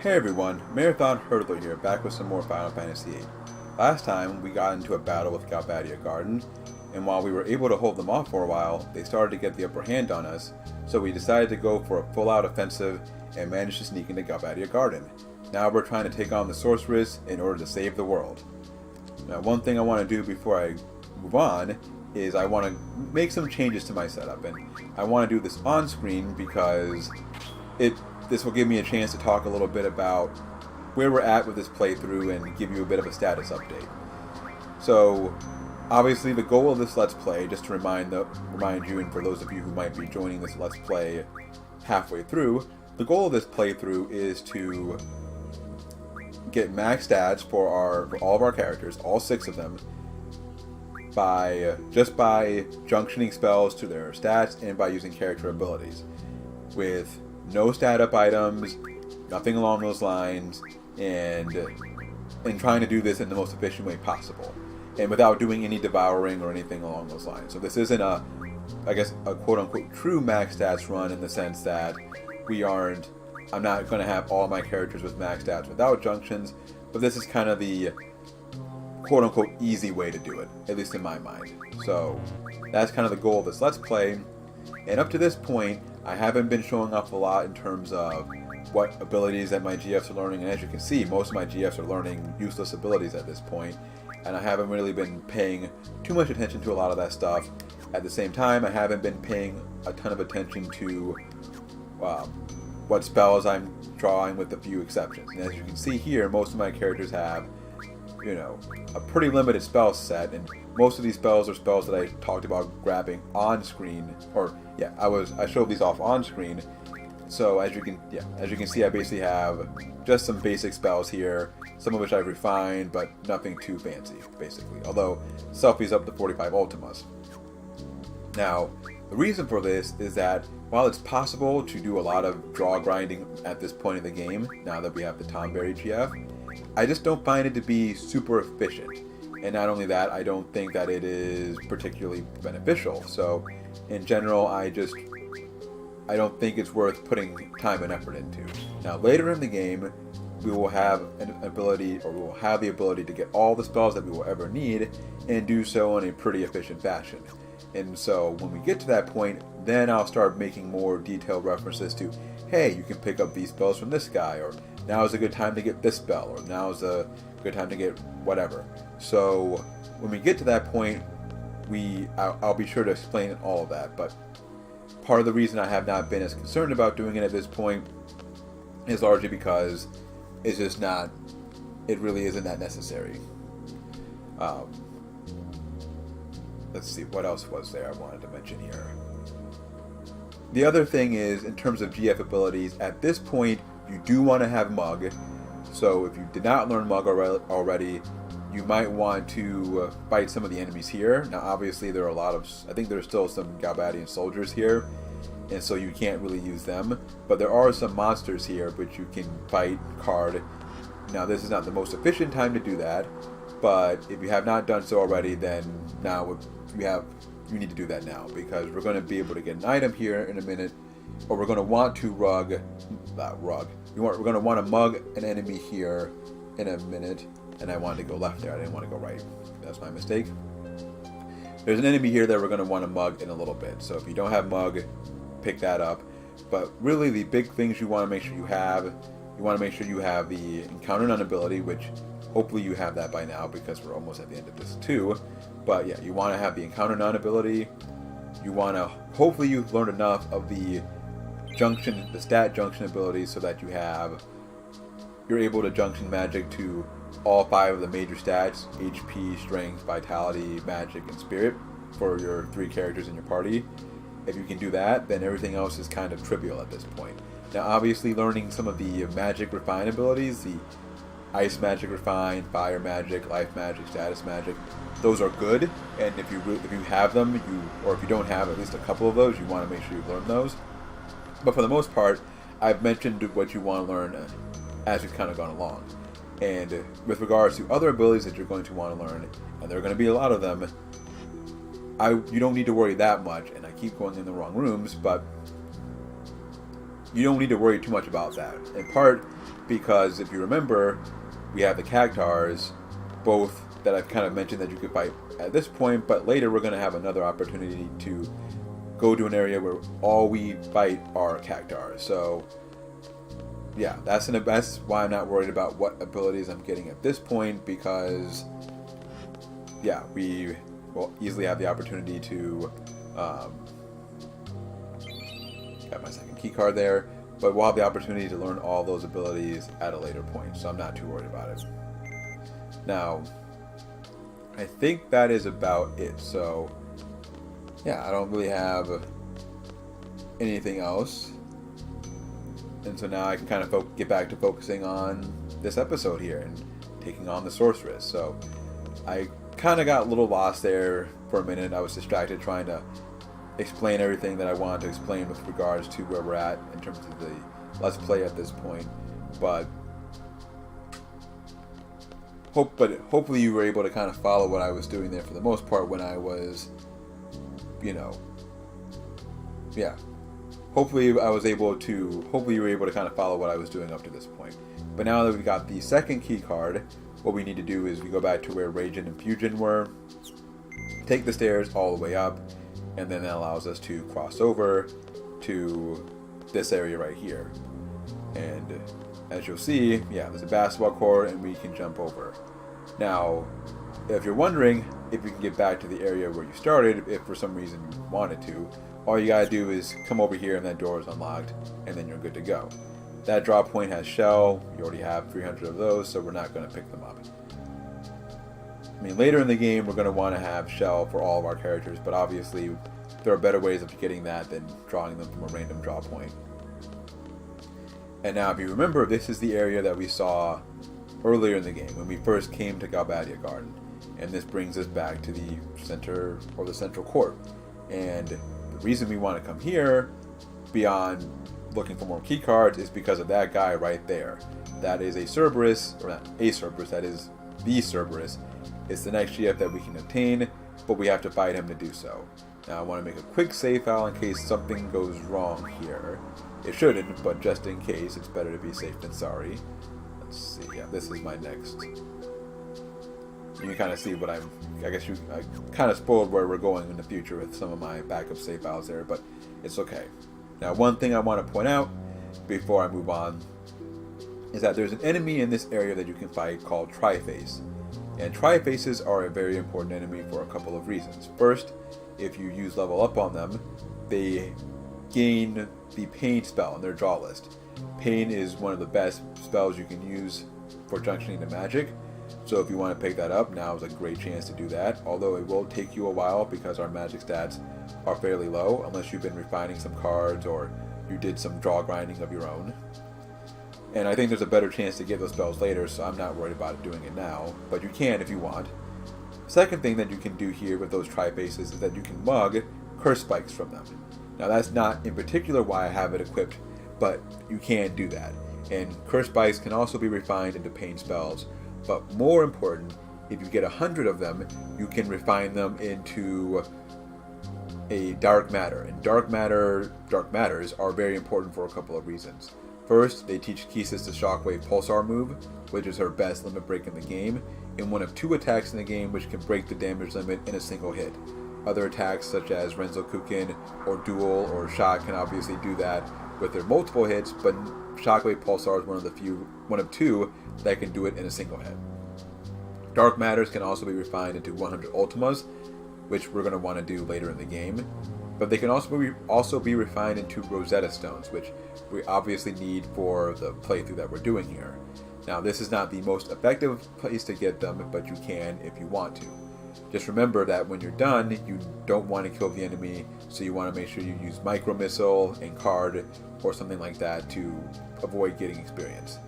Hey everyone, Marathon Hurdler here, back with some more Final Fantasy VIII. Last time, we got into a battle with Galbadia Garden, and while we were able to hold them off for a while, they started to get the upper hand on us, so we decided to go for a full-out offensive and managed to sneak into Galbadia Garden. Now we're trying to take on the Sorceress in order to save the world. Now one thing I want to do before I move on is I want to make some changes to my setup, and I want to do this on screen because this will give me a chance to talk a little bit about where we're at with this playthrough and give you a bit of a status update. So, obviously the goal of this Let's Play, just to remind you and for those of you who might be joining this Let's Play halfway through, the goal of this playthrough is to get max stats for all of our characters, all 6 of them, just by junctioning spells to their stats and by using character abilities, with no stat up items, nothing along those lines, and trying to do this in the most efficient way possible, and without doing any devouring or anything along those lines. So this isn't a quote-unquote true max stats run, in the sense that I'm not going to have all my characters with max stats without junctions, but this is kind of the quote-unquote easy way to do it, at least in my mind. So that's kind of the goal of this Let's Play, and up to this point, I haven't been showing off a lot in terms of what abilities that my GFs are learning, and as you can see, most of my GFs are learning useless abilities at this point, and I haven't really been paying too much attention to a lot of that stuff. At the same time, I haven't been paying a ton of attention to what spells I'm drawing, with a few exceptions. And as you can see here, most of my characters have, a pretty limited spell set, and most of these spells are spells that I talked about grabbing on screen, I showed these off on screen. So as you can see, I basically have just some basic spells here, some of which I've refined, but nothing too fancy, basically. Although Selfie's up to 45 Ultimas. Now, the reason for this is that while it's possible to do a lot of draw grinding at this point in the game, now that we have the Tomberry GF, I just don't find it to be super efficient. And not only that, I don't think that it is particularly beneficial. So, in general, I don't think it's worth putting time and effort into. Now, later in the game, we will have the ability to get all the spells that we will ever need, and do so in a pretty efficient fashion. And so, when we get to that point, then I'll start making more detailed references to, hey, you can pick up these spells from this guy, or now is a good time to get this spell, or now is a good time to get whatever. So when we get to that point, I'll be sure to explain all of that. But part of the reason I have not been as concerned about doing it at this point is largely because it really isn't that necessary. Let's see, what else was there I wanted to mention here. The other thing is, in terms of GF abilities, at this point, you do want to have Mug. So if you did not learn Mug already, you might want to fight some of the enemies here. Now obviously there are I think there's still some Galbadian soldiers here, and so you can't really use them. But there are some monsters here which you can fight, card. Now this is not the most efficient time to do that, but if you have not done so already, then now you need to do that now, because we're going to be able to get an item here in a minute, or we're going to want to we're going to want to mug an enemy here in a minute, and I wanted to go left there, I didn't want to go right. That's my mistake. There's an enemy here that we're going to want to mug in a little bit, so if you don't have mug, pick that up. But really the big things you want to make sure you have the Encounter None ability, which hopefully you have that by now, because we're almost at the end of this too. But yeah, you want to have the Encounter None ability. Hopefully you've learned enough of the stat junction ability, so that you're able to junction magic to all 5 of the major stats: HP, Strength, Vitality, Magic, and Spirit, for your 3 characters in your party. If you can do that, then everything else is kind of trivial at this point. Now obviously learning some of the Magic Refine abilities, the Ice Magic Refine, Fire Magic, Life Magic, Status Magic, those are good, and if you have them, or if you don't have at least a couple of those, you want to make sure you learn those. But for the most part, I've mentioned what you want to learn as we've kind of gone along. And with regards to other abilities that you're going to want to learn, and there are going to be a lot of them, you don't need to worry that much, and I keep going in the wrong rooms, but you don't need to worry too much about that. In part because if you remember, we have the cactars, both that I've kind of mentioned that you could fight at this point, but later we're going to have another opportunity to go to an area where all we fight are cactars. So yeah, that's why I'm not worried about what abilities I'm getting at this point, because yeah, we will easily have the opportunity to got my second key card there, but we'll have the opportunity to learn all those abilities at a later point, so I'm not too worried about it. Now, I think that is about it. So yeah, I don't really have anything else, and so now I can kind of get back to focusing on this episode here and taking on the sorceress. So I kind of got a little lost there for a minute. I was distracted trying to explain everything that I wanted to explain with regards to where we're at in terms of the Let's Play at this point, but hopefully you were able to kind of follow what I was doing there for the most part when I was, hopefully you were able to kind of follow what I was doing up to this point. But now that we got the second key card, what we need to do is we go back to where Ragin and Fugin were, take the stairs all the way up, and then that allows us to cross over to this area right here. And as you'll see, yeah, there's a basketball court and we can jump over. Now, if you're wondering if you can get back to the area where you started, if for some reason you wanted to, all you gotta do is come over here and that door is unlocked, and then you're good to go. That drop point has shell. You already have 300 of those, so we're not going to pick them up. I mean, later in the game, we're going to want to have shell for all of our characters, but obviously there are better ways of getting that than drawing them from a random draw point. And now, if you remember, this is the area that we saw earlier in the game when we first came to Galbadia Garden, and this brings us back to the center, or the central court. And the reason we want to come here, beyond looking for more key cards, is because of that guy right there. That is a Cerberus, or not a Cerberus, that is the Cerberus. It's the next GF that we can obtain, but we have to fight him to do so. Now I want to make a quick save file in case something goes wrong here. It shouldn't, but just in case, it's better to be safe than sorry. Let's see, yeah, this is my next. You can kind of see what I kind of spoiled where we're going in the future with some of my backup save files there, but it's okay. Now, one thing I want to point out before I move on is that there's an enemy in this area that you can fight called Triface. And Trifaces are a very important enemy for a couple of reasons. First, if you use level up on them, they gain the Pain spell on their draw list. Pain is one of the best spells you can use for junctioning to magic. So if you want to pick that up, now is a great chance to do that, although it will take you a while because our magic stats are fairly low, unless you've been refining some cards or you did some draw grinding of your own. And I think there's a better chance to get those spells later, so I'm not worried about doing it now, but you can if you want. Second thing that you can do here with those Trifaces is that you can mug curse spikes from them. Now that's not in particular why I have it equipped, but you can do that. And curse spikes can also be refined into pain spells, but more important, if you get 100 of them, you can refine them into a dark matter. And dark matters are very important for a couple of reasons. First, they teach Kisis the Shockwave Pulsar move, which is her best limit break in the game, and one of 2 attacks in the game which can break the damage limit in a single hit. Other attacks such as Renzo Kukin or Duel or Shot can obviously do that with their multiple hits, but Shockwave Pulsar is one of 2 that can do it in a single hit. Dark Matters can also be refined into 100 Ultimas, which we're going to want to do later in the game, but they can also be refined into Rosetta Stones, which we obviously need for the playthrough that we're doing here. Now, this is not the most effective place to get them, but you can if you want to. Just remember that when you're done, you don't want to kill the enemy, so you want to make sure you use Micro Missile and Card or something like that to avoid getting experience.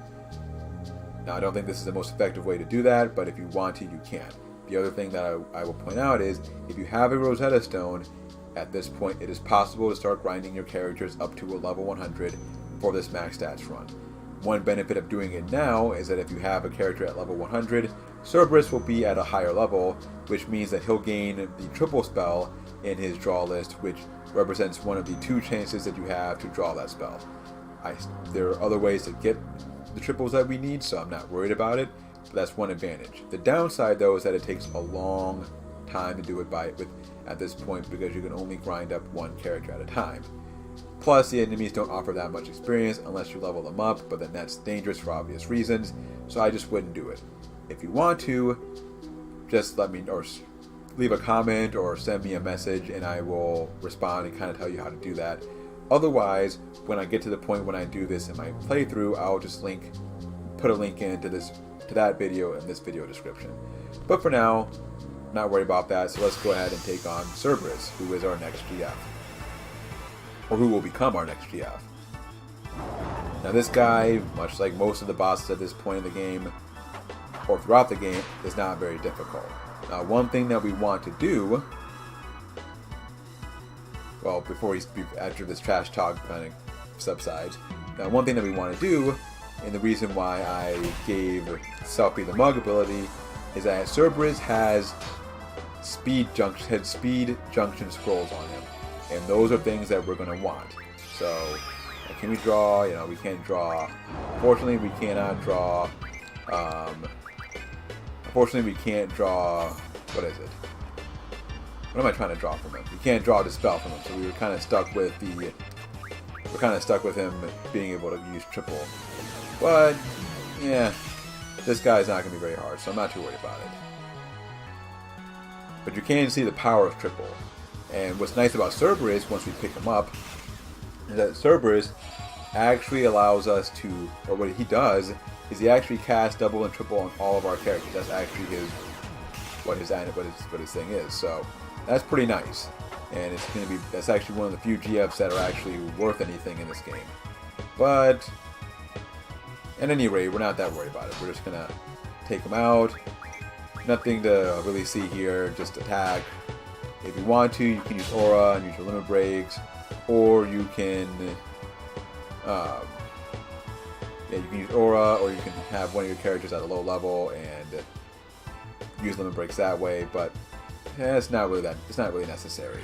Now, I don't think this is the most effective way to do that, but if you want to, you can. The other thing that I will point out is, if you have a Rosetta Stone, at this point it is possible to start grinding your characters up to a level 100 for this max stats run. One benefit of doing it now is that if you have a character at level 100, Cerberus will be at a higher level, which means that he'll gain the triple spell in his draw list, which represents one of the 2 chances that you have to draw that spell. There are other ways to get the triples that we need, so I'm not worried about it. But that's one advantage. The downside, though, is that it takes a long time to do it at this point, because you can only grind up one character at a time. Plus, the enemies don't offer that much experience unless you level them up, but then that's dangerous for obvious reasons, so I just wouldn't do it. If you want to, just let me, or leave a comment or send me a message, and I will respond and kind of tell you how to do that. Otherwise, when I get to the point when I do this in my playthrough, I'll just put a link into that video in this video description. But for now, not worried about that, so let's go ahead and take on Sorceress, who is our next GF. Or who will become our next GF. Now this guy, much like most of the bosses at this point in the game, or throughout the game, is not very difficult. Now one thing that we want to do, well, after this trash talk kind of subsides, now one thing that we want to do, and the reason why I gave Selfie the Mug ability, is that Sorceress has speed junction scrolls on him. And those are things that we're going to want. So, can we draw? We can't draw. Unfortunately, we cannot draw. Unfortunately, we can't draw. What is it? What am I trying to draw from him? We can't draw Dispel from him, so we were kind of stuck with him being able to use triple. But yeah, this guy's not going to be very hard, so I'm not too worried about it. But you can see the power of triple. And what's nice about Sorceress, once we pick him up, is that Sorceress actually allows us to, or what he does, is he actually casts double and triple on all of our characters. That's actually what his thing is. So that's pretty nice. And that's actually one of the few GFs that are actually worth anything in this game. But at any rate, we're not that worried about it. We're just gonna take him out. Nothing to really see here, just attack. If you want to, you can use Aura and use your limit breaks, or you can, you can use Aura, or you can have one of your characters at a low level and use limit breaks that way. But it's not really necessary.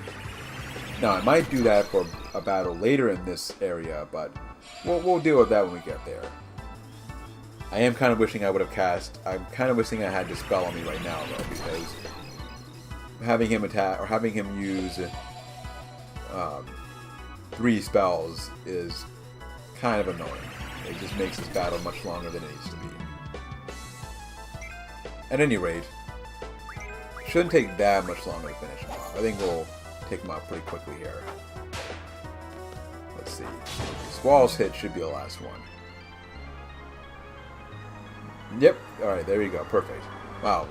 Now I might do that for a battle later in this area, but we'll deal with that when we get there. I am kind of wishing I'm kind of wishing I had Dispel on me right now, though, because having him attack or having him use 3 spells is kind of annoying. It just makes this battle much longer than it needs to be. At any rate, shouldn't take that much longer to finish him off. I think we'll take him out pretty quickly here. Let's see. Squall's hit should be the last one. Yep. Alright, there you go. Perfect. Wow.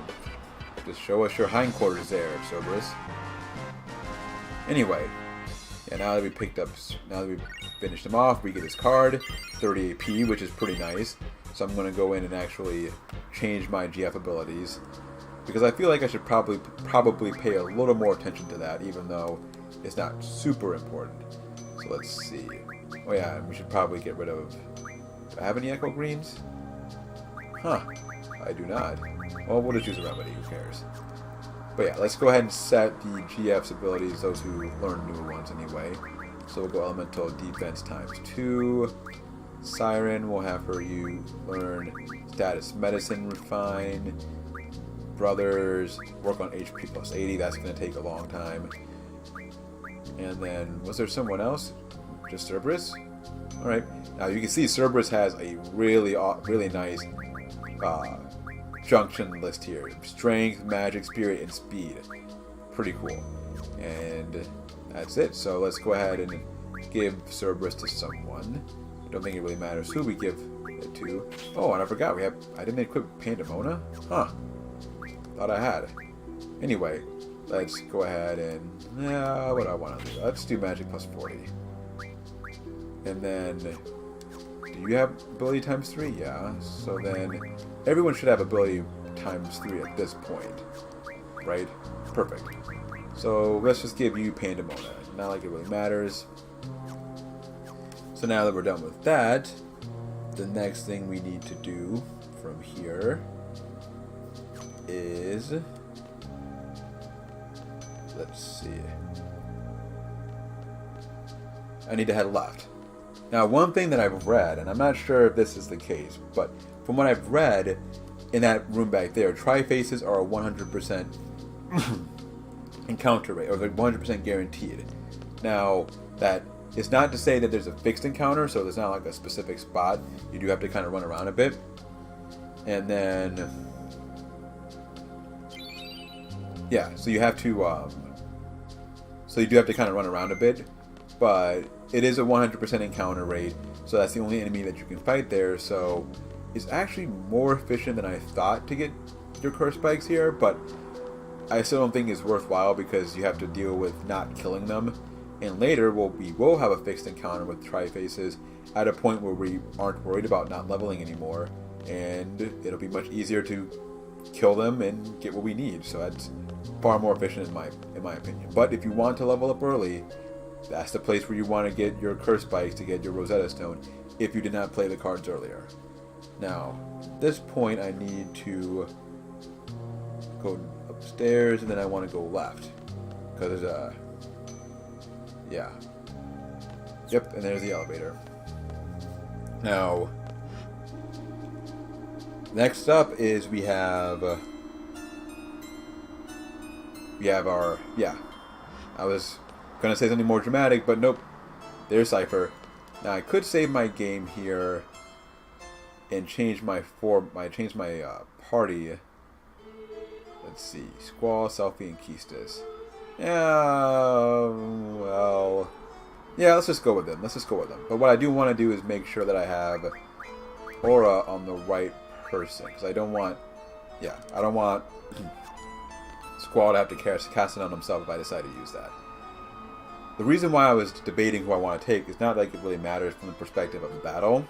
Just show us your hindquarters there, Sorceress. Anyway, yeah, now that we finished him off, we get his card, 30 AP, which is pretty nice. So I'm going to go in and actually change my GF abilities, because I feel like I should probably pay a little more attention to that, even though it's not super important. So let's see. Oh yeah, we should probably get rid of... Do I have any Echo Greens? Huh. I do not. Well, we'll just use a remedy, who cares. But yeah, let's go ahead and set the GF's abilities, those who learn new ones anyway. So we'll go Elemental Defense ×2. Siren, we'll have her learn Status Medicine Refine. Brothers, work on HP plus 80, that's going to take a long time. And then, was there someone else? Just Sorceress? Alright, now you can see Sorceress has a really nice junction list here. Strength, Magic, Spirit, and Speed. Pretty cool. And that's it. So let's go ahead and give Sorceress to someone. I don't think it really matters who we give it to. Oh, and I forgot, I didn't equip Pandemona? Huh. Thought I had. Anyway, let's go ahead and... what do I want to do? Let's do Magic plus 40. And then... Do you have ability ×3? Yeah. So then... Everyone should have ability ×3 at this point. Right? Perfect. So let's just give you Pandemona. Not like it really matters. So now that we're done with that, the next thing we need to do from here is... Let's see. I need to head left. Now, one thing that I've read, and I'm not sure if this is the case, but from what I've read in that room back there, tri-faces are a 100% encounter rate, or they're 100% guaranteed. Now, that it's not to say that there's a fixed encounter, so there's not like a specific spot. You do have to kind of run around a bit. And then, yeah, so you have to, so you do have to kind of run around a bit, but it is a 100% encounter rate, so that's the only enemy that you can fight there, so it's actually more efficient than I thought to get your curse spikes here, but I still don't think it's worthwhile because you have to deal with not killing them. And later, we will have a fixed encounter with tri-faces at a point where we aren't worried about not leveling anymore, and it'll be much easier to kill them and get what we need. So that's far more efficient in my opinion. But if you want to level up early, that's the place where you want to get your curse spikes to get your Rosetta Stone if you did not play the cards earlier. Now, at this point, I need to go upstairs, and then I want to go left because there's a yeah. Yep, and there's the elevator. Now, next up is we have our, yeah. I was gonna say something more dramatic, but nope. There's Cypher. Now I could save my game here and change my party. Let's see, Squall, Selfie, and Keistis. Yeah, well, yeah, let's just go with them. But what I do want to do is make sure that I have Aura on the right person, because I don't want Squall to have to cast it on himself if I decide to use that. The reason why I was debating who I want to take is not like it really matters from the perspective of the battle,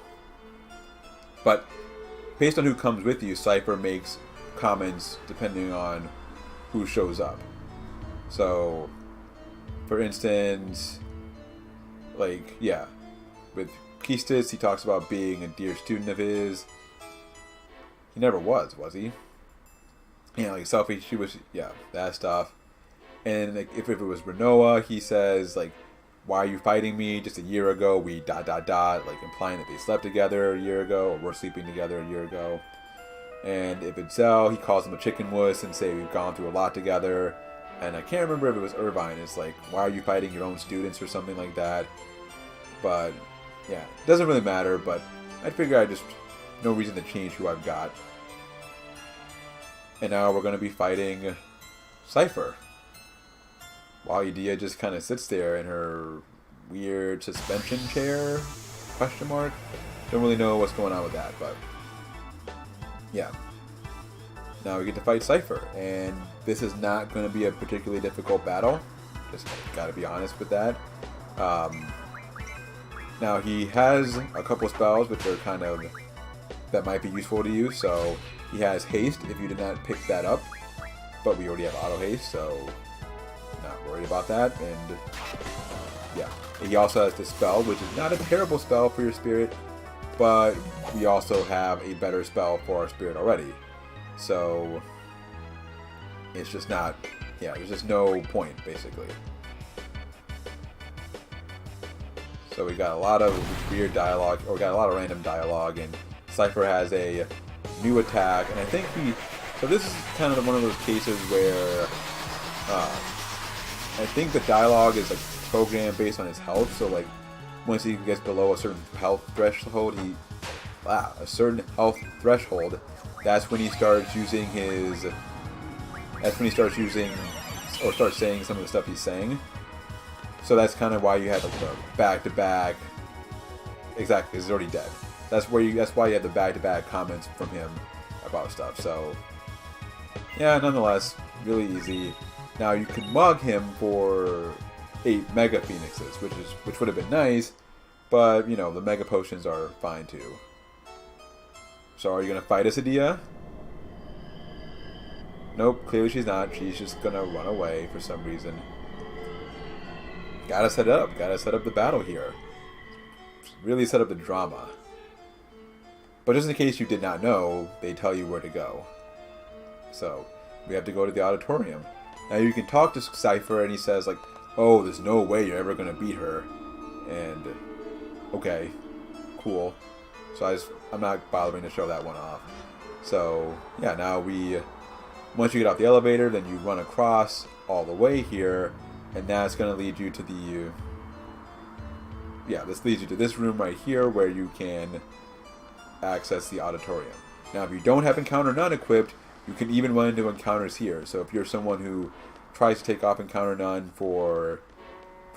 but based on who comes with you, Cypher makes comments depending on who shows up. So, for instance, like, yeah, with Keistis, he talks about being a dear student of his. He never was he? You know, like, Selfie, she was, yeah, that stuff. And like, if it was Renoa, he says, like, why are you fighting me? Just a year ago, we ... like implying that they slept together a year ago, or were sleeping together a year ago. And if it's Zell, he calls him a chicken wuss and say we've gone through a lot together. And I can't remember if it was Irvine. It's like, why are you fighting your own students or something like that? But, yeah, it doesn't really matter, but I figure no reason to change who I've got. And now we're going to be fighting Cypher. While Edea just kind of sits there in her weird suspension chair, question mark. Don't really know what's going on with that, but yeah. Now we get to fight Cypher, and this is not going to be a particularly difficult battle. Just got to be honest with that. Now he has a couple spells which are that might be useful to you. So he has haste if you did not pick that up, but we already have auto haste, so not worried about that. And yeah, he also has this spell, which is not a terrible spell for your spirit, but we also have a better spell for our spirit already. So it's just not, yeah, there's just no point, basically. So we got a lot of weird dialogue, or we got a lot of random dialogue, and Cypher has a new attack, and I think so this is kind of one of those cases where I think the dialogue is like programmed based on his health, so like once he gets below a certain health threshold, that's when he starts using or starts saying some of the stuff he's saying. So that's kind of why you have like the back-to-back. Exactly, he's already dead. That's why you have the back-to-back comments from him about stuff. So yeah, nonetheless, really easy. Now you can mug him for 8 Mega Phoenixes, which would have been nice, but you know the Mega Potions are fine too. So are you gonna fight us, Edea? Nope, clearly she's not. She's just gonna run away for some reason. Gotta set up the battle here. Really set up the drama. But just in case you did not know, they tell you where to go. So, we have to go to the auditorium. Now you can talk to Cypher and he says like, oh, there's no way you're ever gonna beat her. And Okay, cool. So I'm not bothering to show that one off. So yeah, now once you get off the elevator, then you run across all the way here, and that's going to lead you to this leads you to this room right here where you can access the auditorium. Now, if you don't have Encounter None equipped, you can even run into encounters here. So if you're someone who tries to take off Encounter None for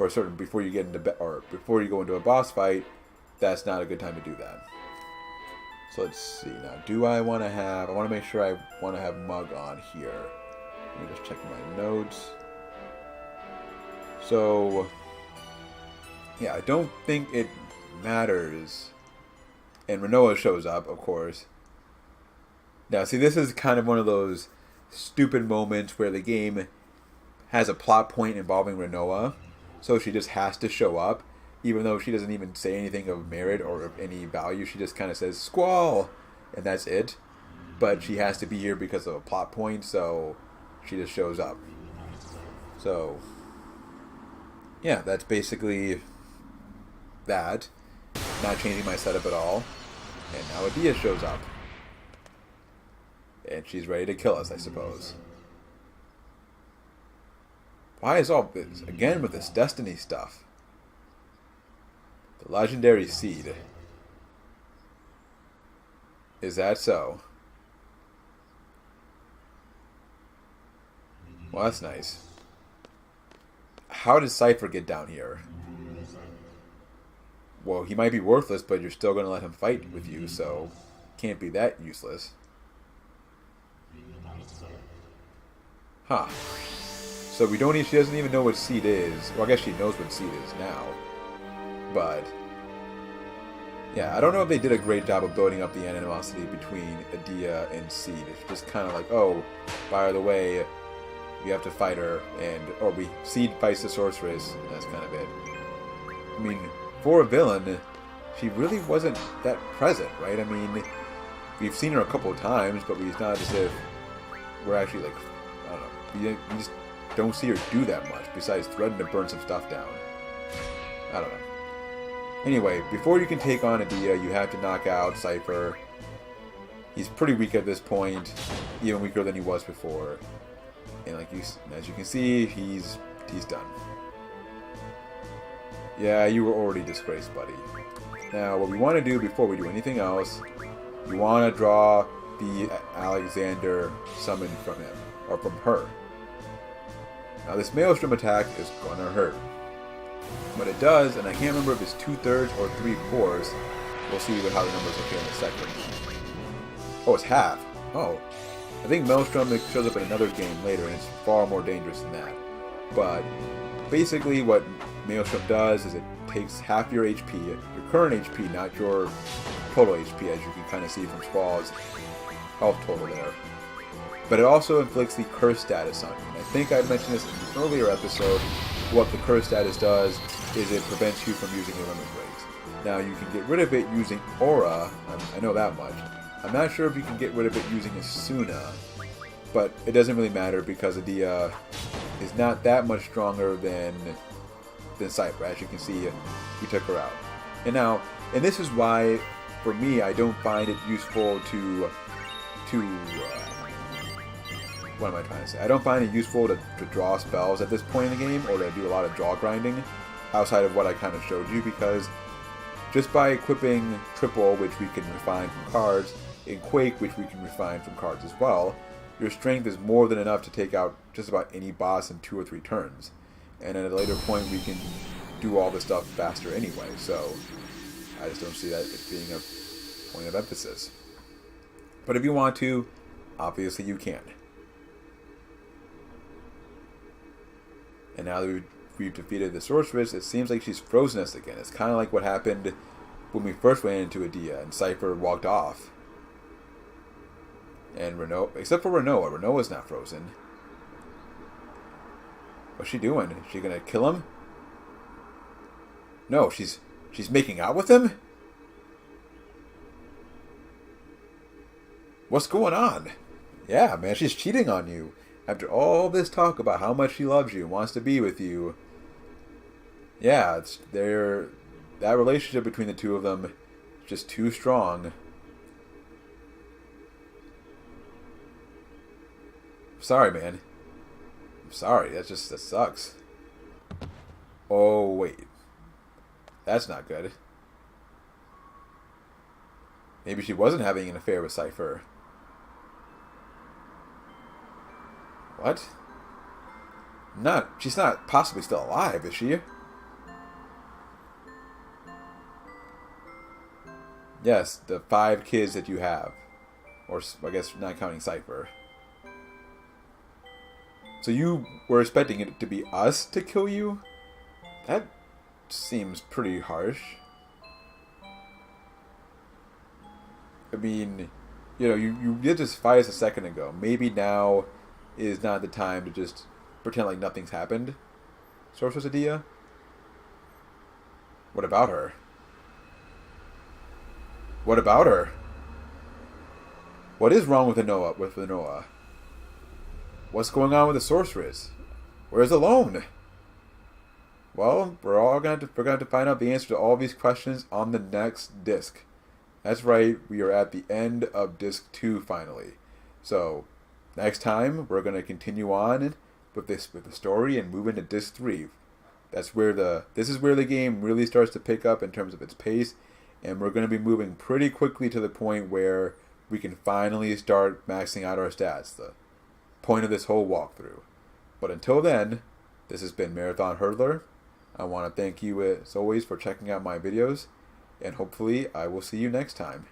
a certain before you go into a boss fight, that's not a good time to do that. So let's see now. I want to make sure I want to have Mug on here. Let me just check my notes. So yeah, I don't think it matters. And Renoa shows up, of course. Now, see, this is kind of one of those stupid moments where the game has a plot point involving Renoa, so she just has to show up, even though she doesn't even say anything of merit or of any value. She just kind of says, "Squall!" and that's it. But she has to be here because of a plot point, so she just shows up. So yeah, that's basically that. Not changing my setup at all. And now Edea shows up. And she's ready to kill us, I suppose. Why is all this? Again with this Destiny stuff. The legendary seed. Is that so? Well, that's nice. How did Cypher get down here? Well, he might be worthless, but you're still going to let him fight with you, so can't be that useless. Huh. So she doesn't even know what seed is. Well, I guess she knows what seed is now. But yeah, I don't know if they did a great job of building up the animosity between Edea and Seed. It's just kind of like, oh, by the way, you have to fight her, Seed fights the sorceress, and that's kind of it. I mean, for a villain, she really wasn't that present, right? I mean, we've seen her a couple of times, but it's not as if we're actually, like, I don't know, we just don't see her do that much, besides threatening to burn some stuff down. I don't know. Anyway, before you can take on Edea, you have to knock out Cypher. He's pretty weak at this point, even weaker than he was before. And as you can see, he's done. Yeah, you were already disgraced, buddy. Now, what we want to do before we do anything else, you want to draw the Alexander summon from him, or from her. Now, this Maelstrom attack is going to hurt. But it does, and I can't remember if it's 2/3 or 3/4. We'll see how the numbers look here in a second. Oh, it's half. Oh. I think Maelstrom shows up in another game later, and it's far more dangerous than that. But basically what Maelstrom does is it takes half your HP, your current HP, not your total HP, as you can kind of see from Squall's health total there. But it also inflicts the curse status on you. And I think I mentioned this in an earlier episode. What the curse status does is it prevents you from using your limit breaks. Now, you can get rid of it using Aura. I know that much. I'm not sure if you can get rid of it using Asuna, but it doesn't really matter because Edea is not that much stronger than Cypher. As you can see, we took her out. And this is why, for me, I don't find it useful to what am I trying to say? I don't find it useful to draw spells at this point in the game, or to do a lot of draw grinding outside of what I kind of showed you, because just by equipping Triple, which we can refine from cards, and Quake, which we can refine from cards as well, your strength is more than enough to take out just about any boss in 2 or 3 turns. And at a later point, we can do all this stuff faster anyway, so I just don't see that as being a point of emphasis. But if you want to, obviously you can. And now that we've defeated the sorceress, it seems like she's frozen us again. It's kind of like what happened when we first ran into Edea and Cypher walked off. And Renoa, except for Renoa. Renoa's not frozen. What's she doing? Is she gonna kill him? No, she's making out with him? What's going on? Yeah, man, she's cheating on you. After all this talk about how much she loves you and wants to be with you. Yeah, that relationship between the two of them is just too strong. Sorry, man. I'm sorry. That sucks. Oh, wait. That's not good. Maybe she wasn't having an affair with Cypher. What? She's not possibly still alive, is she? Yes, the 5 kids that you have. Or, I guess, not counting Cypher. So you were expecting it to be us to kill you? That seems pretty harsh. I mean, you did just fight us a second ago. Maybe now is not the time to just pretend like nothing's happened. Sorceress Edea? What about her? What about her? What is wrong with Noah? What's going on with the sorceress? Where's the loan? Well, we're going to have to find out the answer to all these questions on the next disc. That's right, we are at the end of disc 2 finally. So, next time we're going to continue on with the story and move into disc 3. This is where the game really starts to pick up in terms of its pace, and we're going to be moving pretty quickly to the point where we can finally start maxing out our stats. The point of this whole walkthrough. But until then, this has been Marathon Hurdler. I want to thank you as always for checking out my videos, and hopefully I will see you next time.